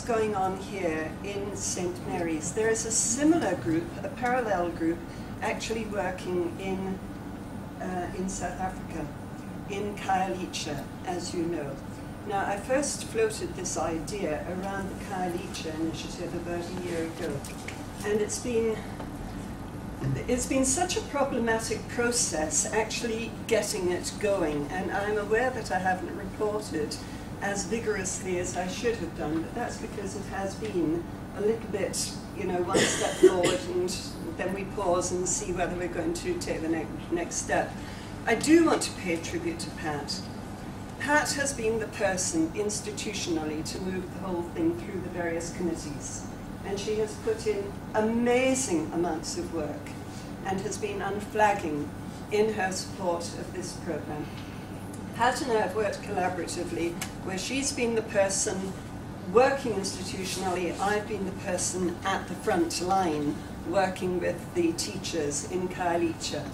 going on here in St. Mary's. There is a similar group, a parallel group, actually working in South Africa, in Khayelitsha, as you know. Now, I first floated this idea around the Khayelitsha initiative about a year ago, and it's been such a problematic process actually getting it going, and I'm aware that I haven't reported as vigorously as I should have done, but that's because it has been a little bit, you know, one step forward and then we pause and see whether we're going to take the next step. I do want to pay tribute to Pat. Pat has been the person institutionally to move the whole thing through the various committees, and she has put in amazing amounts of work and has been unflagging in her support of this program. Pat and I have worked collaboratively, where she's been the person working institutionally, I've been the person at the front line working with the teachers in Khayelitsha.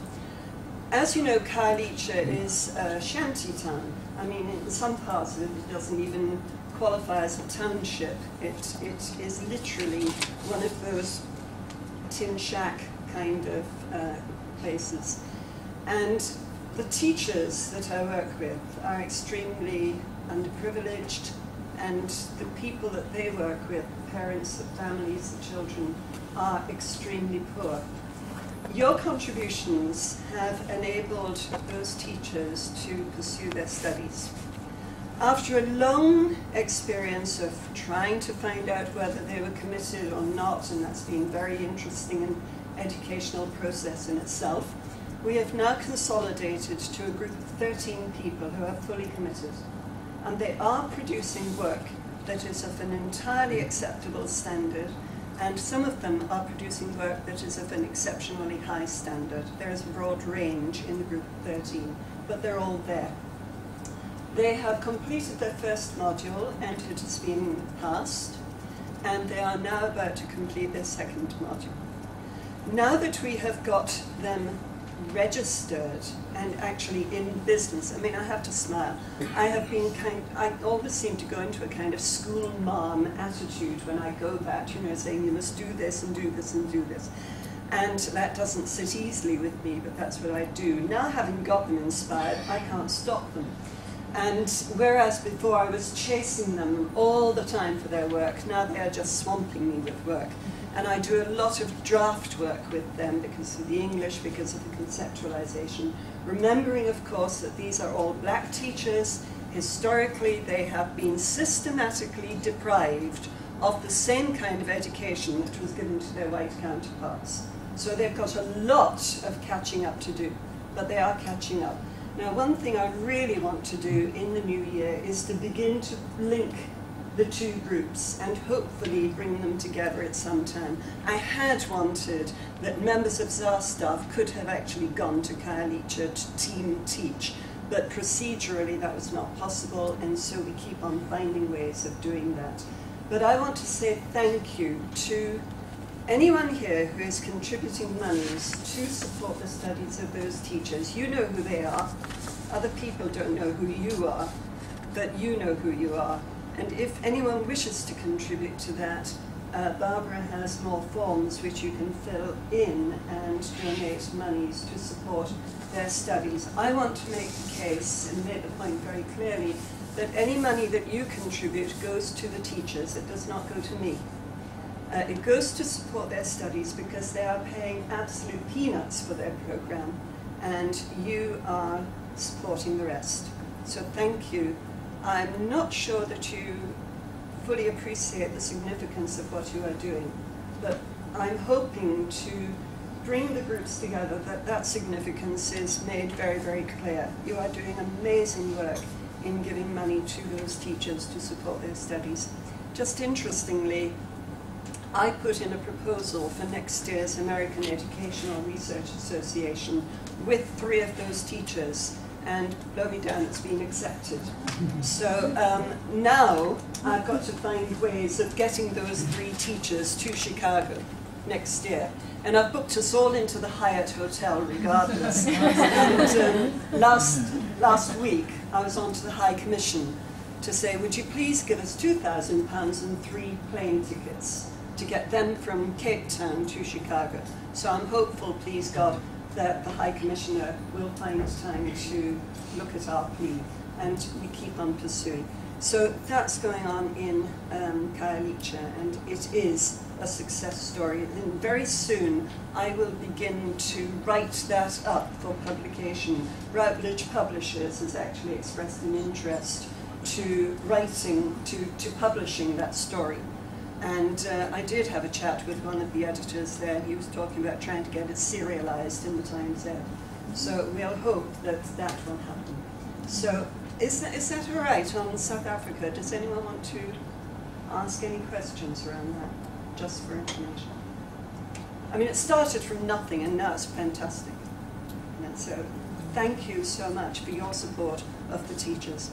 As you know, Khayelitsha is a shanty town. I mean, in some parts of it, it doesn't even qualify as a township. It is literally one of those tin shack kind of places. And the teachers that I work with are extremely underprivileged, and the people that they work with, the parents, the families, the children, are extremely poor. Your contributions have enabled those teachers to pursue their studies. After a long experience of trying to find out whether they were committed or not, and that's been very interesting and educational process in itself, we have now consolidated to a group of 13 people who are fully committed. And they are producing work that is of an entirely acceptable standard, and some of them are producing work that is of an exceptionally high standard. There is a broad range in the group of 13, but they're all there. They have completed their first module, and it has been passed, and they are now about to complete their second module. Now that we have got them registered and actually in business, I mean, I have to smile. I always seem to go into a kind of school mom attitude when I go back, you know, saying you must do this and do this and do this. And that doesn't sit easily with me, but that's what I do. Now, having got them inspired, I can't stop them. And whereas before I was chasing them all the time for their work, now they are just swamping me with work. And I do a lot of draft work with them because of the English, because of the conceptualization. Remembering, of course, that these are all black teachers. Historically, they have been systematically deprived of the same kind of education that was given to their white counterparts. So they've got a lot of catching up to do, but they are catching up. Now, one thing I really want to do in the new year is to begin to link the two groups and hopefully bring them together at some time. I had wanted that members of ZAR staff could have actually gone to Khayelitsha to team teach, but procedurally that was not possible, and so we keep on finding ways of doing that. But I want to say thank you to anyone here who is contributing monies to support the studies of those teachers. You know who they are. Other people don't know who you are, but you know who you are. And if anyone wishes to contribute to that, Barbara has more forms which you can fill in and donate monies to support their studies. I want to make the case and make the point very clearly that any money that you contribute goes to the teachers. It does not go to me. It goes to support their studies because they are paying absolute peanuts for their program, and you are supporting the rest. So thank you. I'm not sure that you fully appreciate the significance of what you are doing, but I'm hoping to bring the groups together that that significance is made very, very clear. You are doing amazing work in giving money to those teachers to support their studies. Just interestingly, I put in a proposal for next year's American Educational Research Association with 3 of those teachers, and blow me down, it's been accepted. So now I've got to find ways of getting those 3 teachers to Chicago next year. And I've booked us all into the Hyatt Hotel regardless. And last week I was on to the High Commission to say, would you please give us £2,000 and 3 plane tickets to get them from Cape Town to Chicago. So I'm hopeful, please God, that the High Commissioner will find time to look at our plea, and we keep on pursuing. So that's going on in Khayelitsha, and it is a success story. And very soon I will begin to write that up for publication. Routledge Publishers has actually expressed an interest to writing, to publishing that story. And I did have a chat with one of the editors there. He was talking about trying to get it serialized in the Times Ed. So we'll hope that that will happen. So is that all right on South Africa? Does anyone want to ask any questions around that, just for information? I mean, it started from nothing and now it's fantastic. And so thank you so much for your support of the teachers.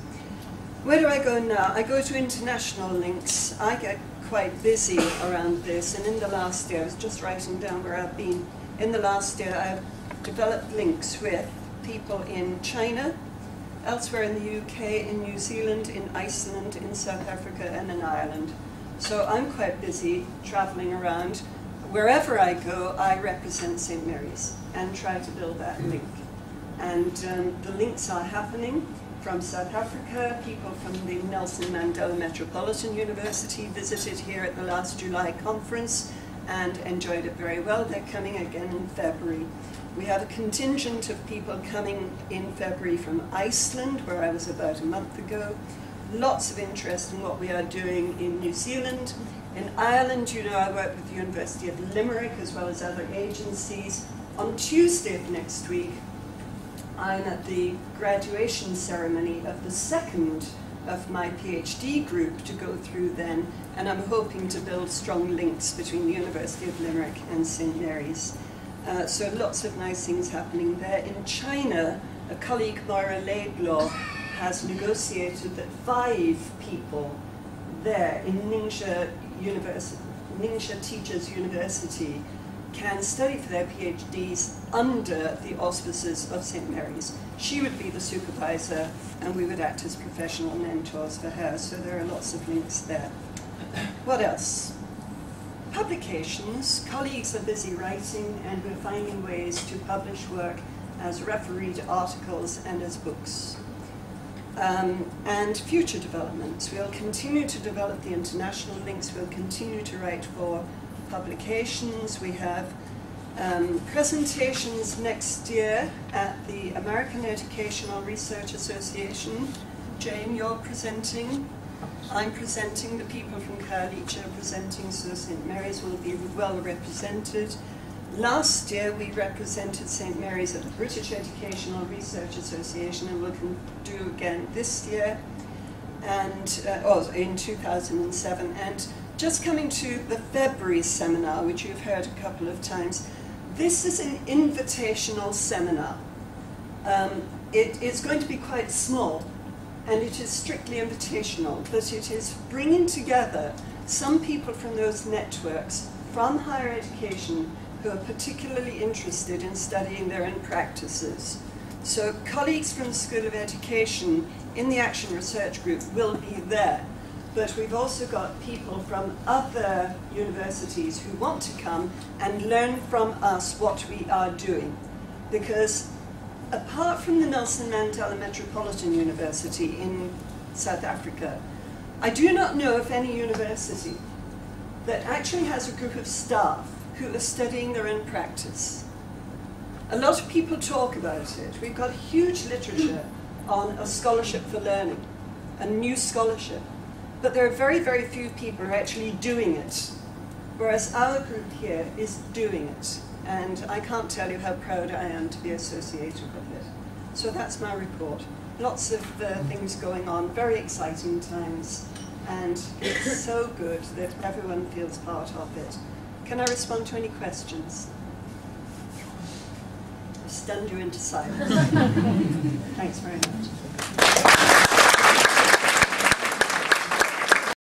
Where do I go now? I go to international links. I get quite busy around this, and in the last year, I was just writing down where I've been. In the last year, I've developed links with people in China, elsewhere in the UK, in New Zealand, in Iceland, in South Africa, and in Ireland. So I'm quite busy traveling around. Wherever I go, I represent St. Mary's and try to build that link. And the links are happening. From South Africa, people from the Nelson Mandela Metropolitan University visited here at the last July conference and enjoyed it very well. They're coming again in February. We have a contingent of people coming in February from Iceland, where I was about a month ago. Lots of interest in what we are doing in New Zealand. In Ireland, you know, I work with the University of Limerick as well as other agencies. On Tuesday of next week, I'm at the graduation ceremony of the second of my PhD group to go through then, and I'm hoping to build strong links between the University of Limerick and St. Mary's. So lots of nice things happening there. In China, a colleague, Moira Laidlaw, has negotiated that 5 people there in Ningxia Teachers University can study for their PhDs under the auspices of St. Mary's. She would be the supervisor and we would act as professional mentors for her, so there are lots of links there. What else? Publications. Colleagues are busy writing and we're finding ways to publish work as refereed articles and as books. And future developments. We'll continue to develop the international links, we'll continue to write for publications. We have presentations next year at the American Educational Research Association. Jane, you're presenting. I'm presenting. The people from Khayelitsha are presenting, so St. Mary's will be well represented. Last year we represented St. Mary's at the British Educational Research Association, and we'll do again this year, and in 2007. And just coming to the February seminar, which you've heard a couple of times, this is an invitational seminar. It is going to be quite small, and it is strictly invitational, but it is bringing together some people from those networks from higher education who are particularly interested in studying their own practices. So colleagues from the School of Education in the Action Research Group will be there. But we've also got people from other universities who want to come and learn from us what we are doing. Because apart from the Nelson Mandela Metropolitan University in South Africa, I do not know of any university that actually has a group of staff who are studying their own practice. A lot of people talk about it. We've got huge literature on a scholarship for learning, a new scholarship. But there are very, very few people who are actually doing it, whereas our group here is doing it. And I can't tell you how proud I am to be associated with it. So that's my report. Lots of things going on, very exciting times, and it's so good that everyone feels part of it. Can I respond to any questions? I've stunned you into silence. Thanks very much.